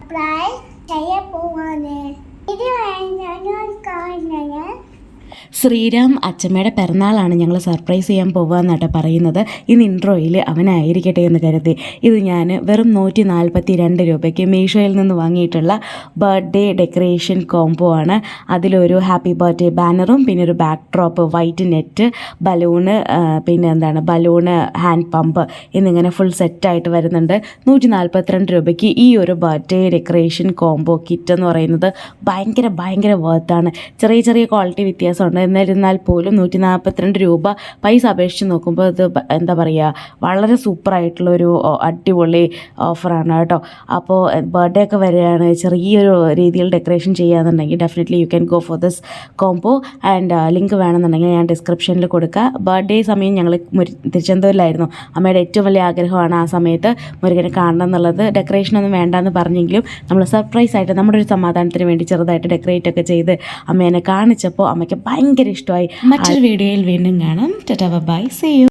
Surprise ചെയ്യാൻ പോവാണ്. ഇത് ഞാൻ കാണുന്നത് ശ്രീരാം അച്ഛമ്മയുടെ പിറന്നാളാണ് ഞങ്ങൾ സർപ്രൈസ് ചെയ്യാൻ പോകുകയെന്നാട്ടോ പറയുന്നത്. ഇന്ന് ഇൻട്രോയിൽ അവനായിരിക്കട്ടെ എന്ന് കരുതി ഇത് ഞാൻ വെറും 142 രൂപയ്ക്ക് മീഷോയിൽ നിന്ന് വാങ്ങിയിട്ടുള്ള ബർത്ത്ഡേ ഡെക്കറേഷൻ കോംബോ ആണ്. അതിലൊരു ഹാപ്പി ബർത്ത്ഡേ ബാനറും പിന്നെ ഒരു back drop, white net, balloon, പിന്നെ എന്താണ് ബലൂണ്, ഹാൻഡ് പമ്പ് എന്നിങ്ങനെ ഫുൾ സെറ്റായിട്ട് വരുന്നുണ്ട്. 142 രൂപയ്ക്ക് ഈ ഒരു ബർത്ത്ഡേ ഡെക്കറേഷൻ കോംബോ കിറ്റ് എന്ന് പറയുന്നത് ഭയങ്കര വർത്താണ്. ചെറിയ ചെറിയ ക്വാളിറ്റി വ്യത്യാസമുണ്ട്. എന്നിരുന്നാൽ പോലും 142 രൂപ പൈസ അപേക്ഷിച്ച് നോക്കുമ്പോൾ ഇത് എന്താ പറയുക, വളരെ സൂപ്പറായിട്ടുള്ളൊരു അടിപൊളി ഓഫറാണ് കേട്ടോ. അപ്പോൾ ബർത്ത്ഡേ ഒക്കെ വരികയാണ്, ചെറിയൊരു രീതിയിൽ ഡെക്കറേഷൻ ചെയ്യാന്നുണ്ടെങ്കിൽ definitely you can go for this combo. And link വേണമെന്നുണ്ടെങ്കിൽ ഞാൻ ഡിസ്ക്രിപ്ഷനിൽ കൊടുക്കുക. ബർത്ത്ഡേ സമയം ഞങ്ങൾ തിരുവനന്തപുരത്തായിരുന്നു. അമ്മയുടെ ഏറ്റവും വലിയ ആഗ്രഹമാണ് ആ സമയത്ത് മുരുകനെ കാണണം എന്നുള്ളത്. ഡെക്കറേഷനൊന്നും വേണ്ടെന്ന് പറഞ്ഞെങ്കിലും നമ്മൾ സർപ്രൈസ് ആയിട്ട് നമ്മുടെ ഒരു സമാധാനത്തിന് വേണ്ടി ചെറുതായിട്ട് ഡെക്കറേറ്റ് ഒക്കെ ചെയ്ത് അമ്മേനെ കാണിച്ചപ്പോൾ അമ്മയ്ക്ക് ഭയങ്കര ഇഷ്ടമായി. മറ്റൊരു വീഡിയോയിൽ വീണ്ടും കാണാം. Tata bye, see U.